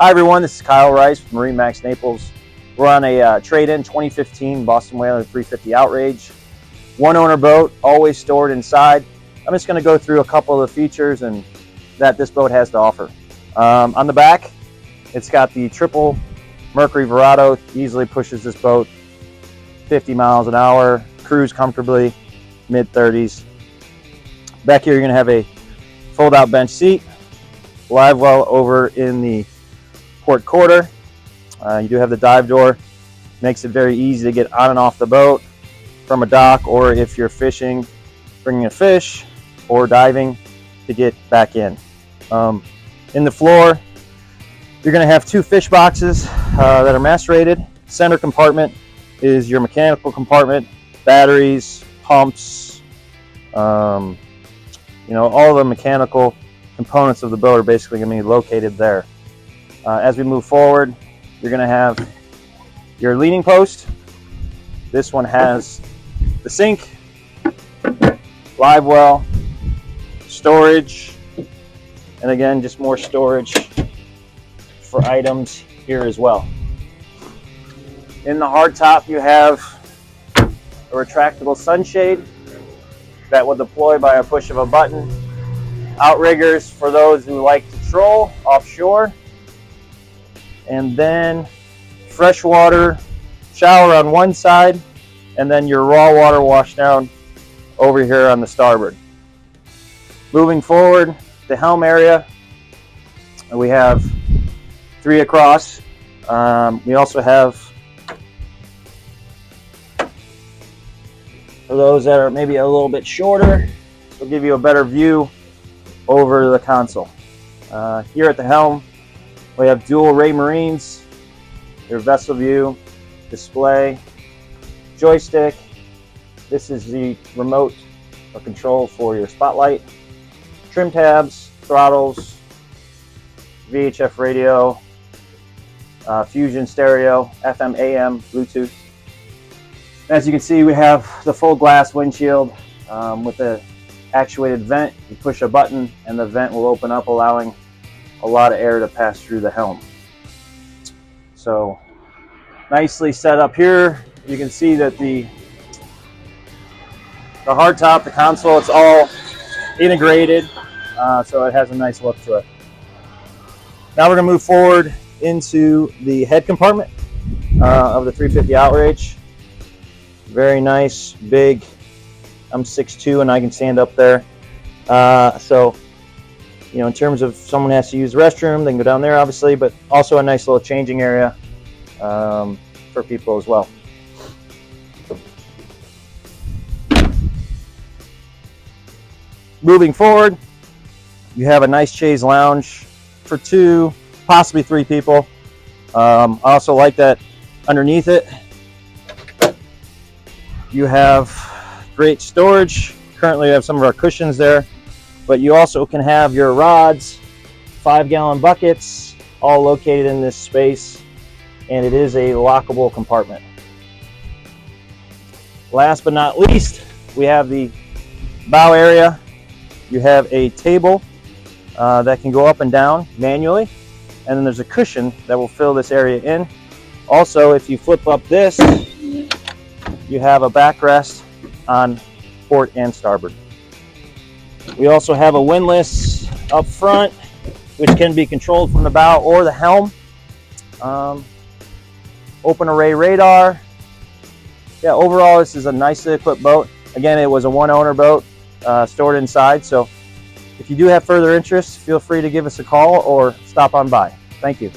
Hi everyone, this is Kyle Rice with MarineMax Naples. We're on a trade-in 2015 Boston Whaler 350 Outrage. One owner boat, always stored inside. I'm just going to go through a couple of the features and that this boat has to offer. On the back, it's got the triple Mercury Verado. Easily pushes this boat 50 miles an hour, cruise comfortably, mid-30s. Back here you're going to have a fold-out bench seat, live well over in the port quarter. You do have the dive door, makes it very easy to get on and off the boat from a dock, or if you're fishing, bringing a fish, or diving to get back in. In the floor, you're going to have two fish boxes that are mass rated. Center compartment is your mechanical compartment, batteries, pumps, all the mechanical components of the boat are basically going to be located there. As we move forward, you're going to have your leaning post. This one has the sink, live well, storage, and again, just more storage for items here as well. In the hardtop, you have a retractable sunshade that will deploy by a push of a button. Outriggers for those who like to troll offshore. And then freshwater shower on one side, and then your raw water wash down over here on the starboard. Moving forward, the helm area, we have 3 across. We also have, for those that are maybe a little bit shorter, it'll give you a better view over the console. Here at the helm, we have dual ray marines, your vessel view, display, joystick. This is the remote or control for your spotlight, trim tabs, throttles, VHF radio, Fusion stereo, FM, AM, Bluetooth. As you can see, we have the full glass windshield with the actuated vent. You push a button and the vent will open up, allowing a lot of air to pass through the helm. So nicely set up here. You can see that the hardtop, the console, it's all integrated, so it has a nice look to it. Now we're going to move forward into the head compartment of the 350 Outrage. Very nice, big. I'm 6'2" and I can stand up there. In terms of someone has to use the restroom, they can go down there, obviously, but also a nice little changing area for people as well. Moving forward, you have a nice chaise lounge for 2, possibly 3 people. I also like that underneath it, you have great storage. Currently, we have some of our cushions there. But you also can have your rods, 5-gallon buckets, all located in this space, and it is a lockable compartment. Last but not least, we have the bow area. You have a table that can go up and down manually, and then there's a cushion that will fill this area in. Also, if you flip up this, you have a backrest on port and starboard. We also have a windlass up front, which can be controlled from the bow or the helm. Open array radar. Yeah, overall, this is a nicely equipped boat. Again, it was a one-owner boat stored inside. So if you do have further interest, feel free to give us a call or stop on by. Thank you.